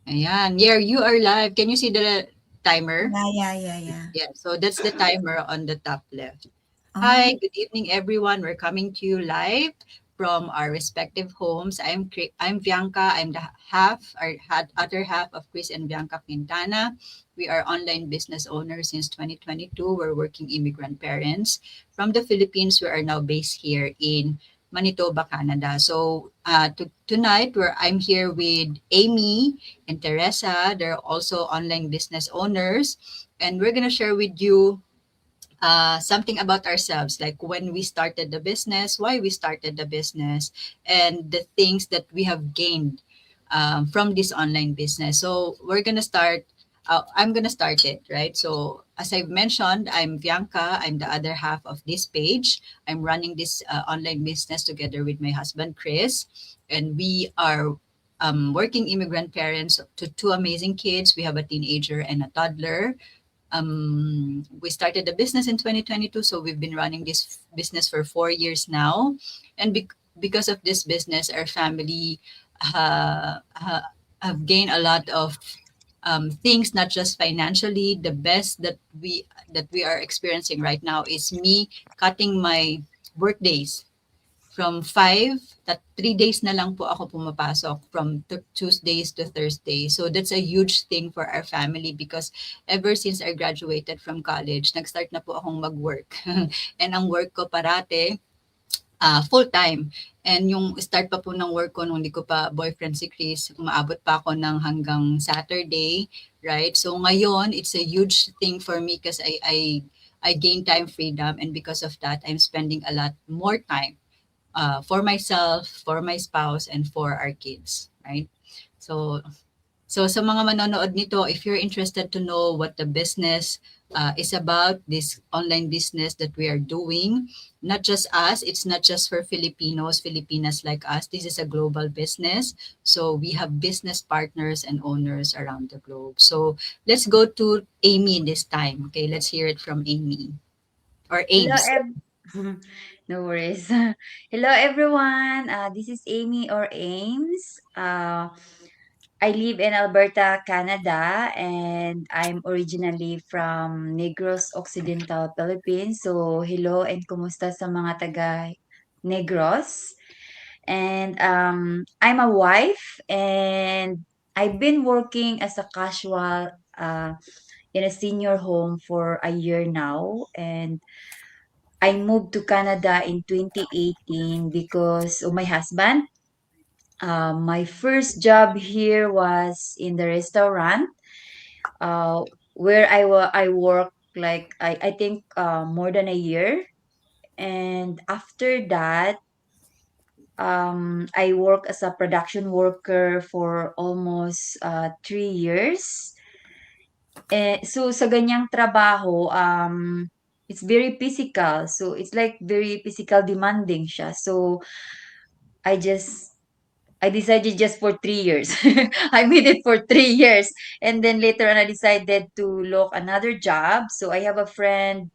Ayan. Yeah, you are live. Can you see the timer? Yeah, yeah, yeah, yeah. Yeah, so that's the timer on the top left. Hi, Oh, good evening, everyone. We're coming to you live from our respective homes. I'm Bianca. I'm the other half of Chris and Bianca Quintana. We are online business owners since 2022. We're working immigrant parents from the Philippines. We are now based here in Manitoba, Canada. So tonight, I'm here with Amy and Teresa. They're also online business owners, and we're gonna share with you something about ourselves, like when we started the business, why we started the business, and the things that we have gained from this online business. So we're gonna start. I'm gonna start it, right? So as I've mentioned, I'm Bianca. I'm the other half of this page. I'm running this online business together with my husband Chris, and we are working immigrant parents to two amazing kids. We have a teenager and a toddler. We started the business in 2022, so we've been running this business for 4 years now. And because of this business, our family have gained a lot of things, not just financially. The best that we are experiencing right now is me cutting my work days from 3 days na lang po ako pumapasok from Tuesdays to Thursday. So that's a huge thing for our family because ever since I graduated from college, nag-start na po akong mag-work. And ang work ko parate, full-time. And yung start pa po ng work ko nung hindi ko pa boyfriend si Chris, umaabot pa ako ng hanggang Saturday, right? So ngayon, it's a huge thing for me because I gain time freedom, and because of that, I'm spending a lot more time for myself, for my spouse, and for our kids, right? So, so sa mga manonood nito, if you're interested to know what the business is about, this online business that we are doing, not just us, it's not just for Filipinos, Filipinas like us. This is a global business. So we have business partners and owners around the globe. So let's go to Amy this time. Okay, let's hear it from Amy or hello, Ames. no worries. Hello, everyone. This is Amy or Ames. I live in Alberta, Canada, and I'm originally from Negros Occidental, Philippines. So, hello and kumusta sa mga taga Negros. And I'm a wife, and I've been working as a casual in a senior home for a year now. And I moved to Canada in 2018 because of my husband. My first job here was in the restaurant, uh, where I worked like I think more than a year. And after that, I worked as a production worker for almost 3 years. So sa ganyang trabaho, it's very physical. So it's like very physical demanding siya. So I just I decided just for 3 years. I made it for 3 years. And then later on I decided to look another job. So I have a friend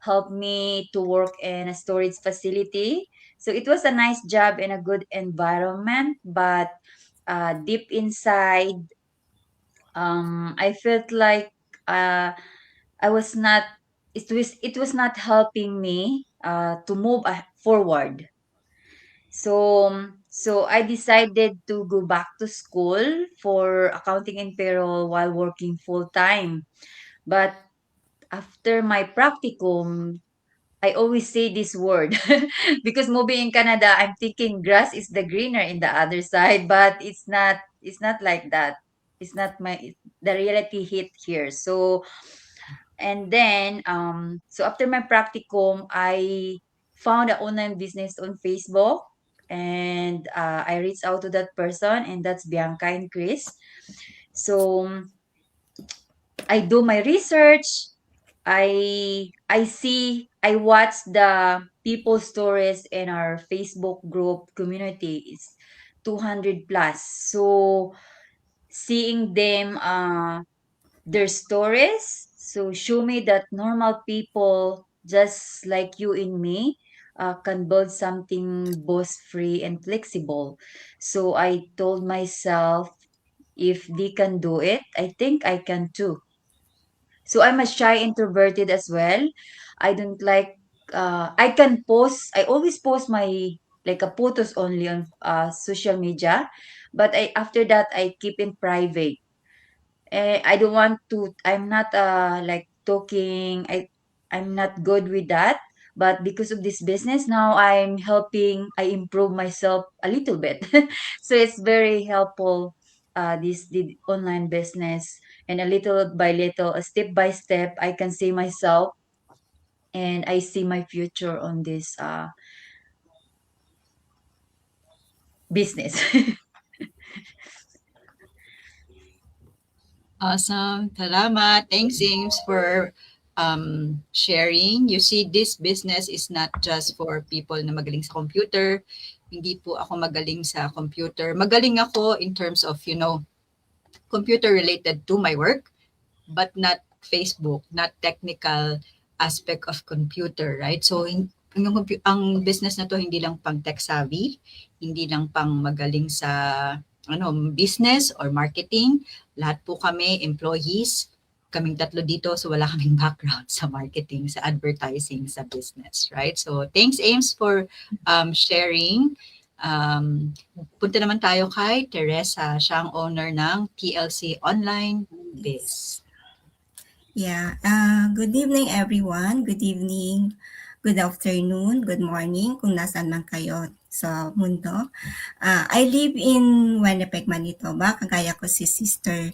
help me to work in a storage facility. So it was a nice job in a good environment, but deep inside, I felt like uh, I was not. It was not helping me to move forward. So I decided to go back to school for accounting and payroll while working full time. But after my practicum, I always say this word because moving in Canada, I'm thinking grass is the greener in the other side, but it's not like that. It's not the reality hit here. So after my practicum, I found an online business on Facebook, and I reached out to that person, and that's Bianca and Chris. So I do my research. I watch the people stories in our Facebook group community. It's 200 plus. So seeing them their stories, so show me that normal people just like you and me can build something both free and flexible. So I told myself, If they can do it, I think I can too. So I'm a shy introverted as well. I don't like I can post, I always post my like a photos only on social media, but I after that I keep in private. I don't want to, I'm not like talking, I'm not good with that. But because of this business now, I'm helping, I improve myself a little bit. So it's very helpful, this the online business. And a little by little, a step by step, I can see myself and I see my future on this business. Awesome. Salamat. Thanks, James, for sharing. You see, this business is not just for people na magaling sa computer. Hindi po ako magaling sa computer. Magaling ako in terms of, computer related to my work, but not Facebook, not technical aspect of computer, right? So, ang business na to hindi lang pang tech savvy, hindi lang pang magaling sa business or marketing. Lahat po kami employees, kaming tatlo dito, so wala kaming background sa marketing, sa advertising, sa business, right? So, thanks Ames for sharing. Punta naman tayo kay Teresa, siya ang owner ng TLC Online Biz. Yeah. Good evening, everyone. Good evening, good afternoon, good morning, kung nasaan man kayo sa mundo. I live in Winnipeg, Manitoba. Kagaya ko si Sister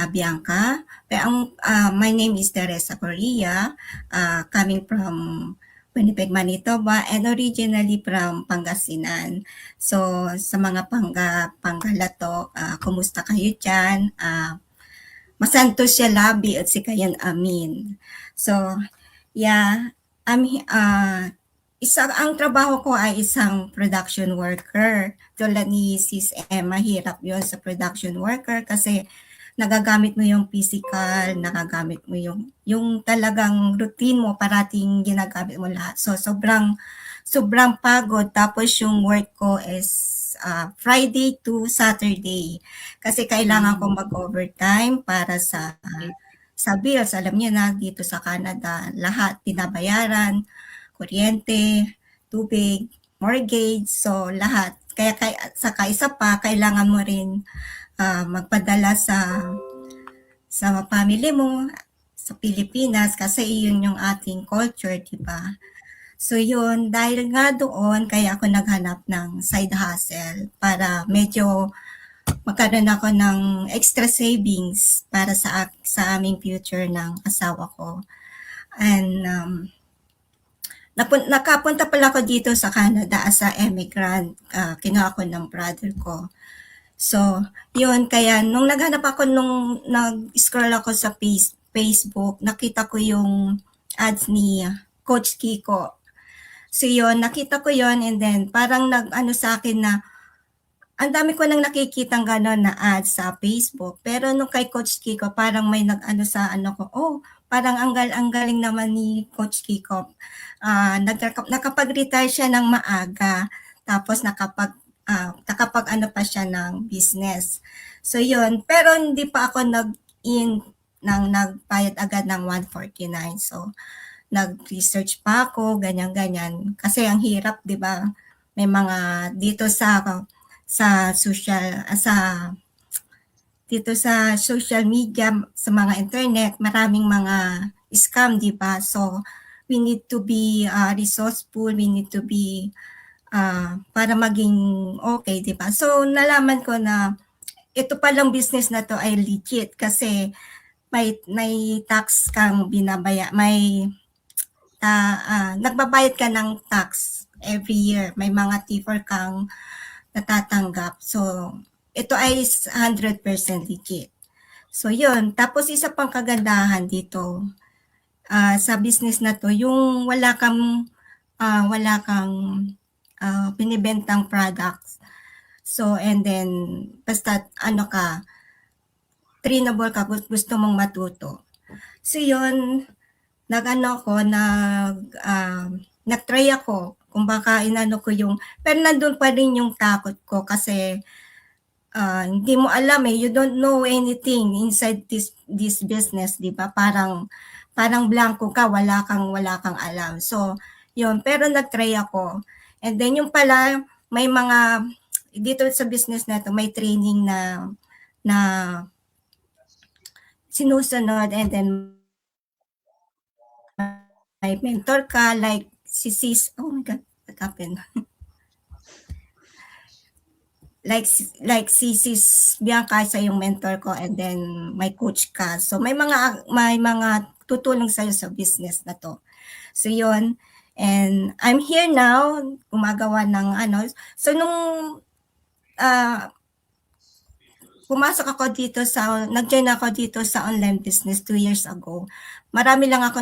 Bianca. Pero my name is Teresa Correa, coming from Winnipeg, Manitoba, and originally from Pangasinan. So, sa mga Panggalatok, kumusta kayo dyan? Masanto siya labi at si kayan amin. So, yeah, ang trabaho ko ay isang production worker. Tulad ni Sis Emma, hirap yon sa production worker kasi nagagamit mo yung physical, nagagamit mo yung talagang routine mo, parating ginagamit mo lahat. So, sobrang pagod. Tapos yung work ko is Friday to Saturday. Kasi kailangan ko mag-overtime para sa bills. Alam niyo na, dito sa Canada, lahat binabayaran, kuryente, tubig, mortgage, so lahat. Kaya saka isa pa, kailangan mo rin magpadala sa family mo sa Pilipinas kasi iyon yung ating culture, di ba? So yun, dahil nga doon, kaya ako naghanap ng side hustle para medyo magkaroon ako ng extra savings para sa aming future ng asawa ko. And nakapunta pala ako dito sa Canada as a immigrant. Kinuha ko ng brother ko. So, yun, kaya nung naghanap ako, nung nag-scroll ako sa Facebook, nakita ko yung ads ni Coach Kiko. So yun, nakita ko yun and then parang nag-ano sa akin na ang dami ko nang nakikitang gano'n na ads sa Facebook. Pero nung kay Coach Kiko, parang may nag-ano sa ano ko, parang ang galing naman ni Coach Kiko. Nakapag-retire siya ng maaga, tapos nakapag ano pa siya ng business. So yun, pero hindi pa ako nagbayad agad ng 149. So, nag-research pa ako, ganyan-ganyan. Kasi ang hirap, di ba? May mga dito dito sa social media, sa mga internet, maraming mga scam, di ba? So, we need to be resourceful, we need to be para maging okay, di ba? So, nalaman ko na ito palang business na to ay legit kasi may tax kang nagbabayad ka ng tax every year. May mga tipper kang natatanggap. So, ito ay 100% legit. So, yun. Tapos, isa pang kagandahan dito sa business na to, yung wala kang binibentang products. So, and then, basta trainable ka, gusto mong matuto. So, yun, nag-try ako kung baka inano ko pero nandun pa rin yung takot ko kasi hindi mo alam eh, you don't know anything inside this business, 'di ba? Parang blanco ka, wala kang alam. So, 'yun, pero nag-try ako. And then yung pala may mga dito sa business na 'to, may training na sinusunod, and then may mentor ka like si Sis, oh my God, what happened? like si Sis Bianca sa yung mentor ko, and then may coach ka. So may mga tutulong sa'yo sa business na to. So yun, and I'm here now, gumagawa ng ano. So nung nag-join ako dito sa online business 2 years ago. Marami ako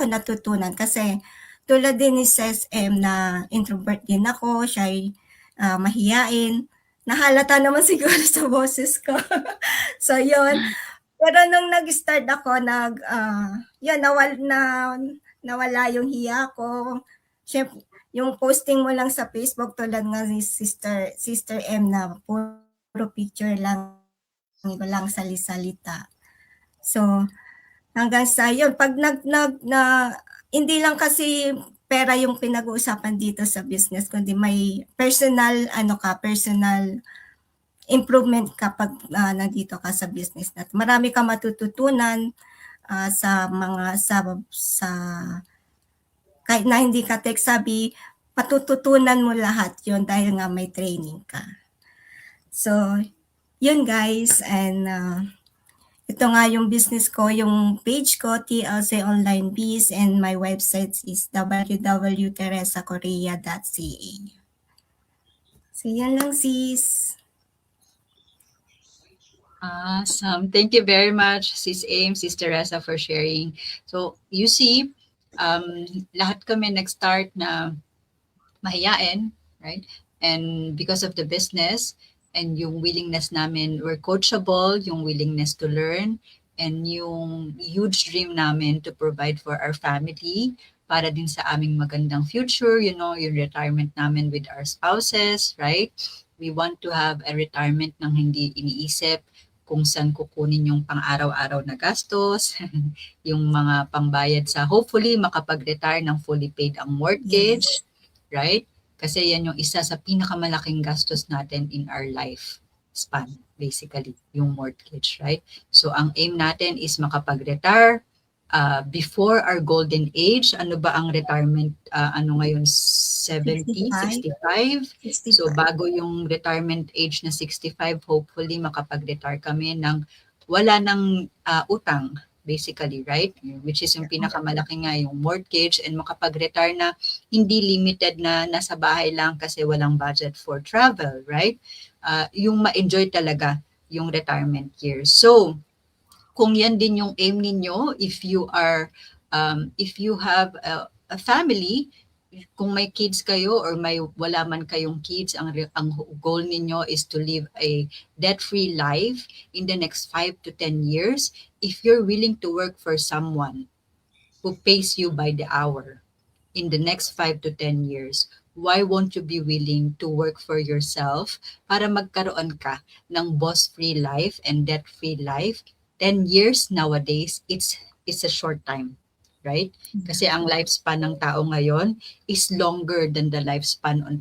natutunan kasi tulad din ni Sis M na introvert din ako, siya'y mahiyain. Nahalata naman siguro sa boses ko. So yun, pero nung nag-start ako, yun, nawala yung hiya ko. Siyempre, yung posting mo lang sa Facebook tulad nga ni Sister M na puro picture lang, walang sali-salita. So, hanggang sa yun, pag hindi lang kasi pera yung pinag-uusapan dito sa business, kundi may personal improvement kapag nandito ka sa business na. Marami kang matututunan sa kahit na hindi ka tech savvy, patututunan mo lahat yon dahil nga may training ka. So, yun guys, and ito nga yung business ko, yung page ko, TLC Online Biz, and my website is www.teresacorrea.ca. So, yan lang sis. Awesome. Thank you very much, Sis Aim, Sis Teresa, for sharing. So, you see, lahat kami nag-start na mahiyain, right? And because of the business and yung willingness namin, we're coachable, yung willingness to learn, and yung huge dream namin to provide for our family para din sa aming magandang future, you know, yung retirement namin with our spouses, right? We want to have a retirement nang hindi iniisip kung saan kukunin yung pang-araw-araw na gastos, yung mga pangbayad sa hopefully makapag-retire ng fully paid ang mortgage, Yes. right? Kasi yan yung isa sa pinakamalaking gastos natin in our life span, basically, yung mortgage, right? So ang aim natin is makapag-retire before our golden age. Ano ba ang retirement? Ano ngayon? 70, 65? 65. So bago yung retirement age na 65, hopefully makapag-retire kami ng wala ng utang, basically, right? Which is yung pinakamalaki nga yung mortgage, and makapag-retire na hindi limited na nasa bahay lang kasi walang budget for travel, right? Yung ma-enjoy talaga yung retirement years. So, kung yan din yung aim ninyo, if you have a family, kung may kids kayo or wala man kayong kids, ang goal ninyo is to live a debt-free life in the next 5 to 10 years. If you're willing to work for someone who pays you by the hour in the next 5 to 10 years, why won't you be willing to work for yourself para magkaroon ka ng boss-free life and debt-free life? 10 years nowadays, it's a short time, right? Kasi ang lifespan ng tao ngayon is longer than the lifespan ng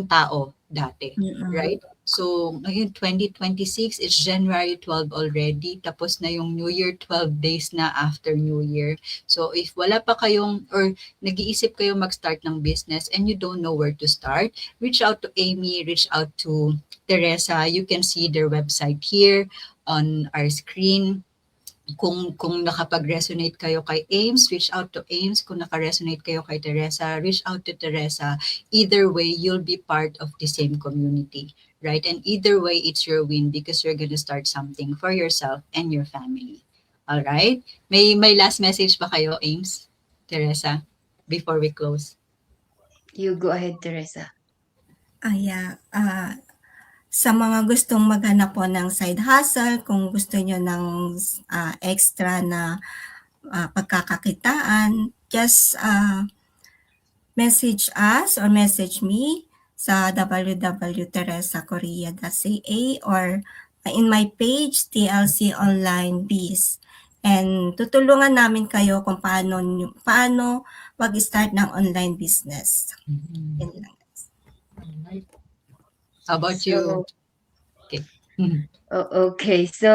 tao dati, right? So, ngayon 2026, it's January 12 already, tapos na yung New Year, 12 days na after New Year. So, if wala pa kayong, or nag-iisip kayo mag-start ng business and you don't know where to start, reach out to Amy, reach out to Teresa. You can see their website here on our screen. Kung nakapag-resonate kayo kay Ames, reach out to Ames. Kung naka-resonate kayo kay Teresa, reach out to Teresa. Either way, you'll be part of the same community, right? And either way, it's your win because you're gonna start something for yourself and your family. All right? May last message ba kayo, Ames, Teresa, before we close? You go ahead, Teresa. Sa mga gustong maghanap po ng side hustle, kung gusto nyo ng extra na pagkakakitaan, just message us or message me sa www.teresakorea.ca or in my page, TLC Online Biz. And tutulungan namin kayo kung paano mag-start ng online business. Mhm. Yun lang. Alright. How about you? So, Okay. Mhm. okay. So,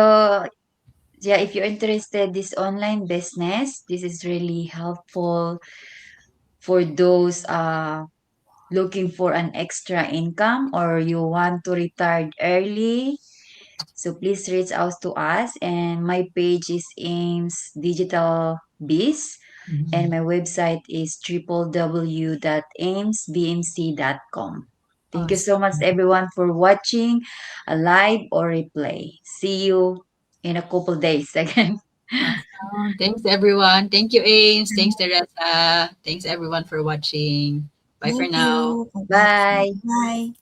yeah, if you're interested this online business, this is really helpful for those looking for an extra income or you want to retire early. So please reach out to us, and my page is Ames Digital Biz, and my website is www.amesbmc.com. Thank you so much, Awesome. everyone, for watching a live or replay. See you in a couple days again. Awesome. Thanks, everyone. Thank you, Ames. Thanks, Teresa. Thanks, everyone, for watching. Bye for Thank now. you for watching. Bye. Bye.